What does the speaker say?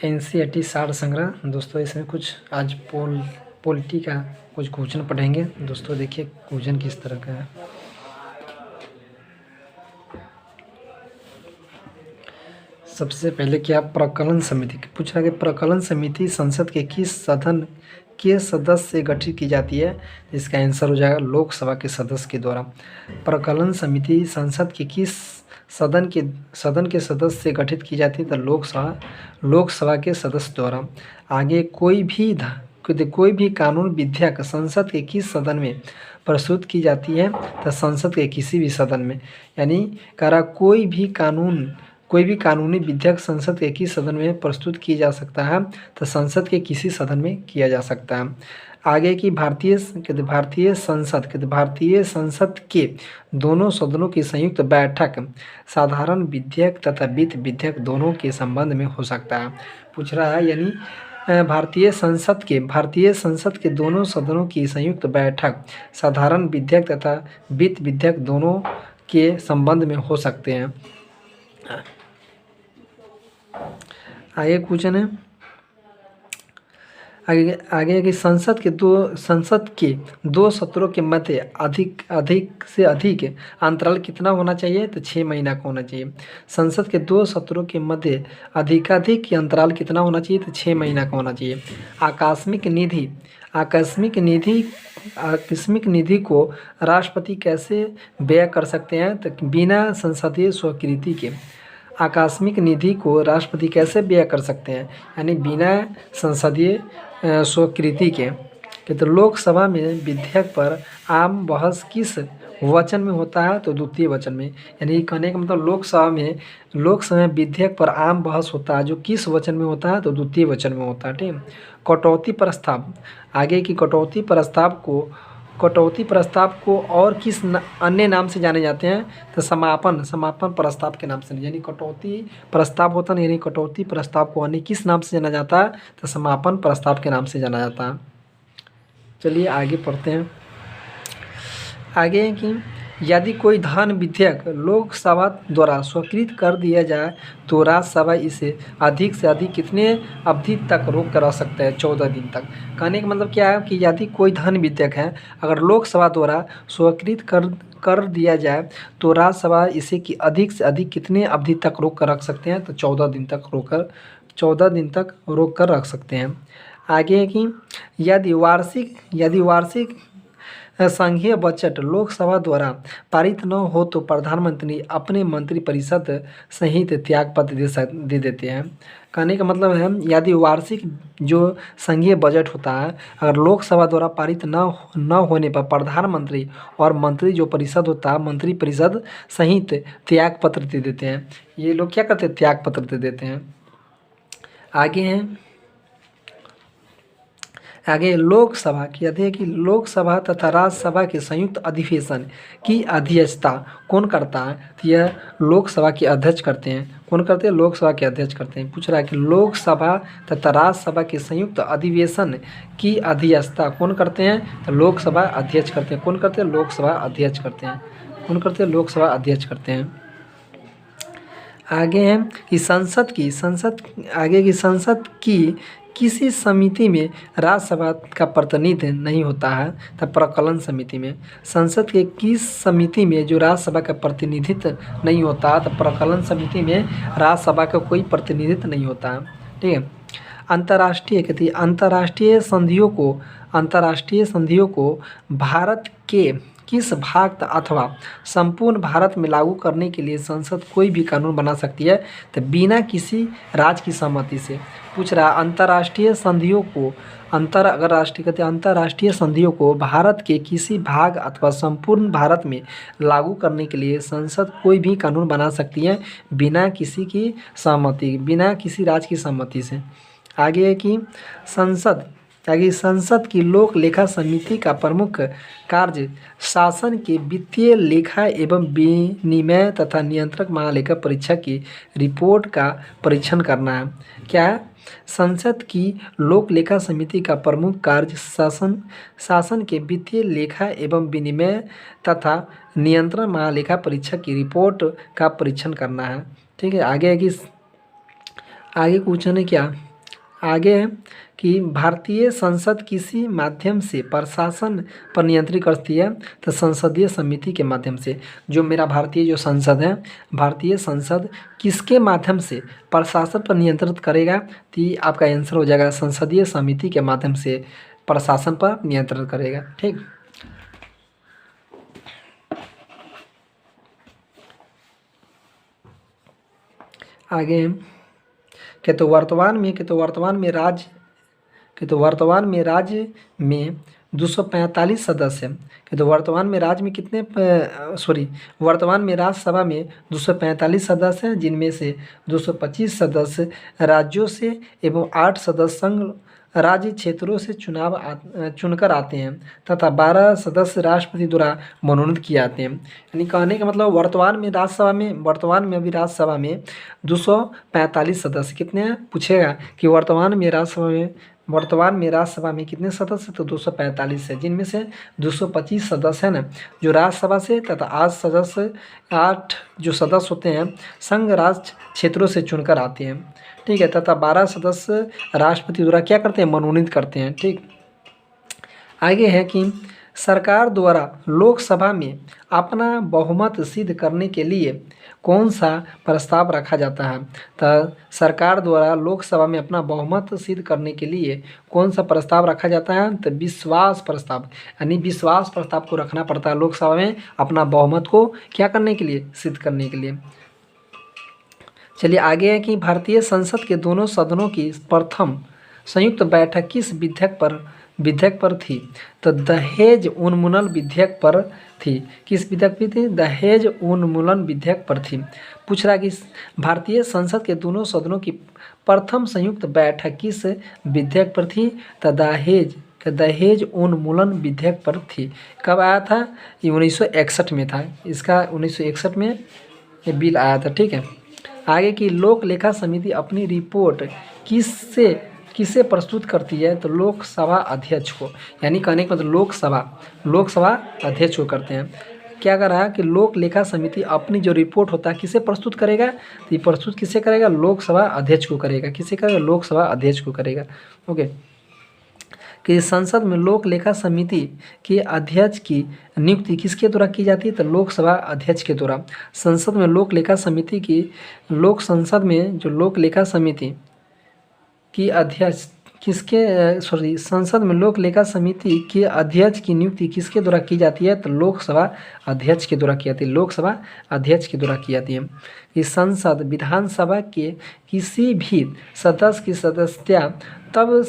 NCERT सार संग्रह। दोस्तों इसमें कुछ आज पॉलिटी का कुछ क्वेश्चन पढ़ेंगे। दोस्तों देखिए क्वेश्चन किस तरह का है। सबसे पहले क्या प्रकलन समिति पूछ रहा है कि प्रकलन समिति संसद के किस सदन के सदस्य से गठित की जाती है। इसका आंसर हो जाएगा लोकसभा के सदस्य के द्वारा। प्रकलन समिति संसद के किस सदन के सदस्य से गठित की जाती है तो लोकसभा के सदस्य द्वारा। आगे कोई भी कानून विधेयक संसद के किस सदन में प्रस्तुत की जाती है तो संसद के किसी भी सदन में। यानी कह रहा कोई भी कानूनी विधेयक संसद के किस सदन में प्रस्तुत किया जा सकता है तो संसद के किसी सदन में किया जा सकता है। आगे की भारतीय संसद के दोनों सदनों की संयुक्त बैठक साधारण विधेयक तथा वित्त विधेयक दोनों के संबंध में हो सकता है। पूछ रहा है यानी भारतीय संसद के दोनों सदनों की संयुक्त बैठक साधारण विधेयक तथा वित्त विधेयक दोनों के संबंध में हो सकते हैं। आगे क्वेश्चन है आगे कि संसद के दो सत्रों के मध्य अधिक से अधिक अंतराल कितना होना चाहिए तो 6 महीना का होना चाहिए। संसद के दो सत्रों के मध्य अधिकाधिक अंतराल कितना होना चाहिए तो 6 महीना का होना चाहिए। आकस्मिक निधि को राष्ट्रपति कैसे व्यय कर सकते हैं तो बिना संसदीय स्वीकृति के। आकस्मिक निधि को राष्ट्रपति कैसे व्यय कर सकते हैं यानी बिना संसदीय स्वीकृति के। तो लोकसभा में विधेयक पर आम बहस किस वचन में होता है तो द्वितीय वचन में। यानी कहने का मतलब लोकसभा में विधेयक पर आम बहस होता है जो किस वचन में होता है तो द्वितीय वचन में होता है। ठीक। कटौती प्रस्ताव आगे की कटौती प्रस्ताव को और किस अन्य नाम से जाने जाते हैं तो समापन प्रस्ताव के नाम से। यानी कटौती प्रस्ताव होता है यानी कटौती प्रस्ताव को अन्य किस नाम से जाना जाता है तो समापन प्रस्ताव के नाम से जाना जाता है। चलिए आगे पढ़ते हैं। आगे कि यदि कोई धन विधेयक लोकसभा द्वारा स्वीकृत कर दिया जाए तो राज्यसभा इसे अधिक से अधिक कितने अवधि तक रोक कर रख सकता है 14 दिन तक। कहने का मतलब क्या है कि यदि कोई धन विधेयक है अगर लोकसभा द्वारा स्वीकृत कर दिया जाए तो राज्यसभा इसे कि अधिक से अधिक कितने अवधि तक रोक कर रख सकते हैं तो 14 दिन तक रोक कर रख सकते हैं। आगे है कि यदि वार्षिक संघीय बजट लोकसभा द्वारा पारित न हो तो प्रधानमंत्री अपने मंत्रिपरिषद सहित त्यागपत्र दे देते हैं। कहने का मतलब है यदि वार्षिक जो संघीय बजट होता है अगर लोकसभा द्वारा पारित न होने पर प्रधानमंत्री और मंत्री जो परिषद होता है मंत्रिपरिषद सहित त्यागपत्र दे देते हैं। ये लोग क्या करते हैं त्यागपत्र दे देते हैं। आगे लोकसभा की अध्यक्ष की लोकसभा तथा राज्यसभा के संयुक्त अधिवेशन की अध्यक्षता कौन करता है तो यह लोकसभा के अध्यक्ष करते हैं। कौन करते हैं लोकसभा के अध्यक्ष करते हैं। पूछ रहा है कि लोकसभा तथा राज्यसभा के संयुक्त अधिवेशन की अध्यक्षता कौन करते हैं तो लोकसभा अध्यक्ष करते हैं। कौन करते हैं लोकसभा अध्यक्ष करते हैं। कौन करते हैं लोकसभा अध्यक्ष करते हैं। आगे है कि संसद की किसी समिति में राज्यसभा का प्रतिनिधि नहीं होता है तब प्रकलन समिति में। संसद के किस समिति में जो राज्यसभा का प्रतिनिधित्व नहीं होता तब प्रकलन समिति में राज्यसभा का कोई प्रतिनिधित्व नहीं होता है। ठीक है। अंतर्राष्ट्रीय संधियों को भारत के किस भाग अथवा संपूर्ण भारत में लागू करने के लिए संसद कोई भी कानून बना सकती है तो बिना किसी राज्य की सहमति से। पूछ रहा अंतर्राष्ट्रीय संधियों को भारत के किसी भाग अथवा संपूर्ण भारत में लागू करने के लिए संसद कोई भी कानून बना सकती है बिना किसी राज्य की सहमति से। आगे है कि संसद की लोक लेखा समिति का प्रमुख कार्य शासन के वित्तीय लेखा एवं विनिमय तथा नियंत्रक महालेखा परीक्षक की रिपोर्ट का परीक्षण करना है। क्या है संसद की लोक लेखा समिति का प्रमुख कार्य शासन के वित्तीय लेखा एवं विनिमय तथा नियंत्रण महालेखा परीक्षक की रिपोर्ट का परीक्षण करना है। ठीक है। आगे क्वेश्चन है क्या आगे है कि भारतीय संसद किसी माध्यम से प्रशासन पर नियंत्रित करती है, तो संसदीय समिति के माध्यम से। जो मेरा भारतीय जो संसद है, भारतीय संसद किसके माध्यम से प्रशासन पर नियंत्रित करेगा, तो ये आपका आंसर हो जाएगा संसदीय समिति के माध्यम से प्रशासन पर नियंत्रण करेगा। ठीक, आगे वर्तमान में राज्य में 245 सदस्य हैं। तो वर्तमान में राज्य में कितने वर्तमान में राज्यसभा में 245 सदस्य हैं, जिनमें से 225 सदस्य राज्यों से एवं 8 सदस्य संघ राज्य क्षेत्रों से चुनकर आते हैं तथा 12 सदस्य राष्ट्रपति द्वारा मनोनीत किए जाते हैं। यानी कहने का मतलब वर्तमान में अभी राज्यसभा में 245 सदस्य कितने हैं, पूछेगा कि वर्तमान में राज्यसभा में कितने सदस्य, तो 245 है, जिनमें से 225 सदस्य हैं ना जो राज्यसभा से, तथा 8 जो सदस्य होते हैं संघ राज्य क्षेत्रों से चुनकर आते हैं। ठीक है, तथा 12 सदस्य राष्ट्रपति द्वारा क्या करते हैं, मनोनीत करते हैं। ठीक, आगे है कि सरकार द्वारा लोकसभा में अपना बहुमत सिद्ध करने के लिए कौन सा प्रस्ताव रखा जाता है। तो सरकार द्वारा लोकसभा में अपना बहुमत सिद्ध करने के लिए कौन सा प्रस्ताव रखा जाता है, तो विश्वास प्रस्ताव। यानी विश्वास प्रस्ताव को रखना पड़ता है लोकसभा में अपना बहुमत को क्या करने के लिए, सिद्ध करने के लिए। चलिए आगे है कि भारतीय संसद के दोनों सदनों की प्रथम संयुक्त बैठक किस विधेयक पर थी, तो दहेज उन्मूलन विधेयक पर थी। किस विधेयक पर थी, दहेज उन्मूलन विधेयक पर थी। पूछ रहा कि भारतीय संसद के दोनों सदनों की प्रथम संयुक्त बैठक किस विधेयक पर थी, तो दहेज उन्मूलन विधेयक पर थी। कब आया था, ये 1961 में था। इसका 1961 में ये बिल आया था। ठीक है, आगे की लोक लेखा समिति अपनी रिपोर्ट किससे प्रस्तुत करती है, तो लोकसभा अध्यक्ष को। यानी कहने का मतलब लोकसभा अध्यक्ष को करते हैं। क्या कर रहा है कि लोक लेखा समिति अपनी जो रिपोर्ट होता है किसे प्रस्तुत करेगा, तो ये प्रस्तुत किससे करेगा, लोकसभा अध्यक्ष को करेगा। किसे करेगा, लोकसभा अध्यक्ष को करेगा। ओके, कि संसद में लोक लेखा समिति के अध्यक्ष की नियुक्ति किसके द्वारा की जाती है, तो लोकसभा अध्यक्ष के द्वारा। संसद में लोक लेखा समिति की संसद में जो लोक लेखा समिति की अध्यक्ष संसद में लोक लेखा समिति के अध्यक्ष की नियुक्ति किसके द्वारा की जाती है, तो लोकसभा अध्यक्ष के द्वारा की जाती है। लोकसभा अध्यक्ष के द्वारा की जाती है। कि संसद विधानसभा के किसी भी सदस्य की सदस्यता तब